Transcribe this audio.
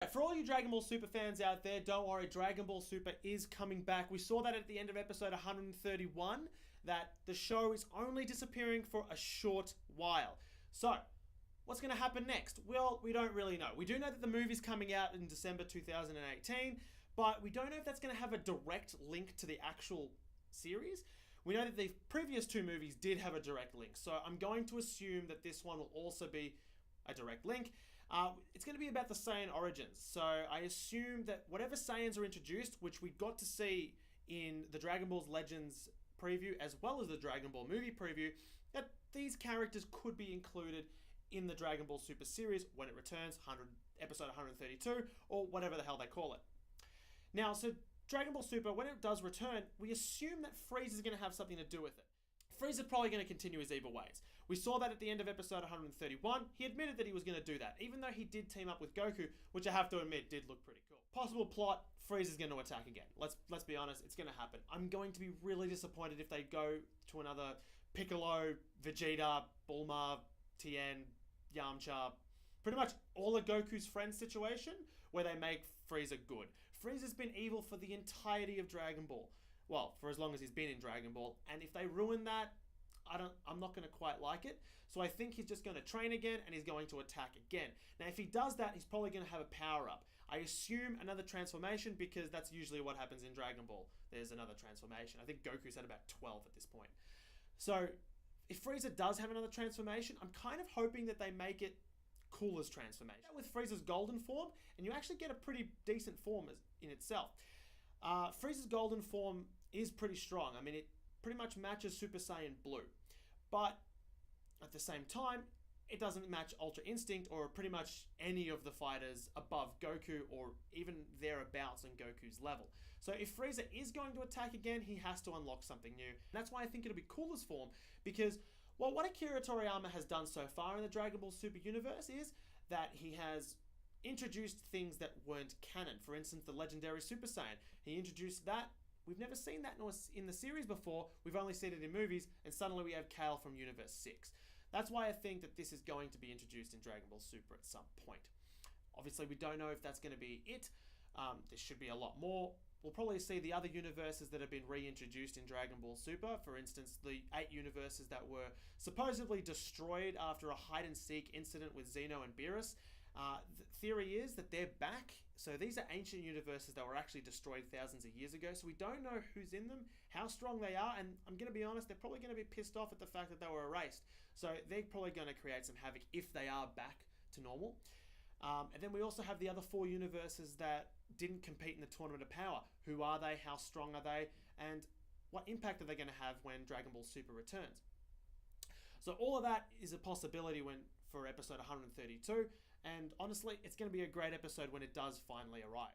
For all you Dragon Ball Super fans out there, don't worry, Dragon Ball Super is coming back. We saw that at the end of episode 131, that the show is only disappearing for a short while. So, what's going to happen next? Well, we don't really know. We do know that the movie's coming out in December 2018, but we don't know if that's going to have a direct link to the actual series. We know that the previous two movies did have a direct link, so I'm going to assume that this one will also be a direct link. It's going to be about the Saiyan origins, so I assume that whatever Saiyans are introduced, which we got to see in the Dragon Ball Legends preview as well as the Dragon Ball movie preview, that these characters could be included in the Dragon Ball Super series when it returns, episode 132, or whatever the hell they call it. Now, so Dragon Ball Super, when it does return, we assume that Frieza's going to have something to do with it. Frieza's probably going to continue his evil ways. We saw that at the end of episode 131. He admitted that he was going to do that, even though he did team up with Goku, which I have to admit did look pretty cool. Possible plot, Frieza's going to attack again. Let's be honest, it's going to happen. I'm going to be really disappointed if they go to another Piccolo, Vegeta, Bulma, Tien, Yamcha, pretty much all of Goku's friends situation, where they make Frieza good. Frieza's been evil for the entirety of Dragon Ball. Well, for as long as he's been in Dragon Ball. And if they ruin that, I'm not going to quite like it. So I think he's just going to train again and he's going to attack again. Now, if he does that, he's probably going to have a power-up. I assume another transformation because that's usually what happens in Dragon Ball. There's another transformation. I think Goku's had about 12 at this point. So if Frieza does have another transformation, I'm kind of hoping that they make it Cooler's transformation. With Frieza's golden form, and you actually get a pretty decent form in itself. Frieza's golden form is pretty strong. I mean, it pretty much matches Super Saiyan Blue. But at the same time, it doesn't match Ultra Instinct or pretty much any of the fighters above Goku or even thereabouts on Goku's level. So if Frieza is going to attack again, he has to unlock something new. And that's why I think it'll be Cooler's form, because well, what Akira Toriyama has done so far in the Dragon Ball Super universe is that he has introduced things that weren't canon. For instance, the legendary Super Saiyan. He introduced that. We've never seen that in the series before. We've only seen it in movies, and suddenly we have Kale from Universe 6. That's why I think that this is going to be introduced in Dragon Ball Super at some point. Obviously, we don't know if that's going to be it. There should be a lot more. We'll probably see the other universes that have been reintroduced in Dragon Ball Super. For instance, the 8 universes that were supposedly destroyed after a hide-and-seek incident with Zeno and Beerus. The theory is that they're back. So these are ancient universes that were actually destroyed thousands of years ago. So we don't know who's in them, how strong they are, and I'm going to be honest, they're probably going to be pissed off at the fact that they were erased. So they're probably going to create some havoc if they are back to normal. And then we also have the other 4 universes that didn't compete in the Tournament of Power. Who are they? How strong are they? And what impact are they going to have when Dragon Ball Super returns? So all of that is a possibility for episode 132. And honestly, it's going to be a great episode when it does finally arrive.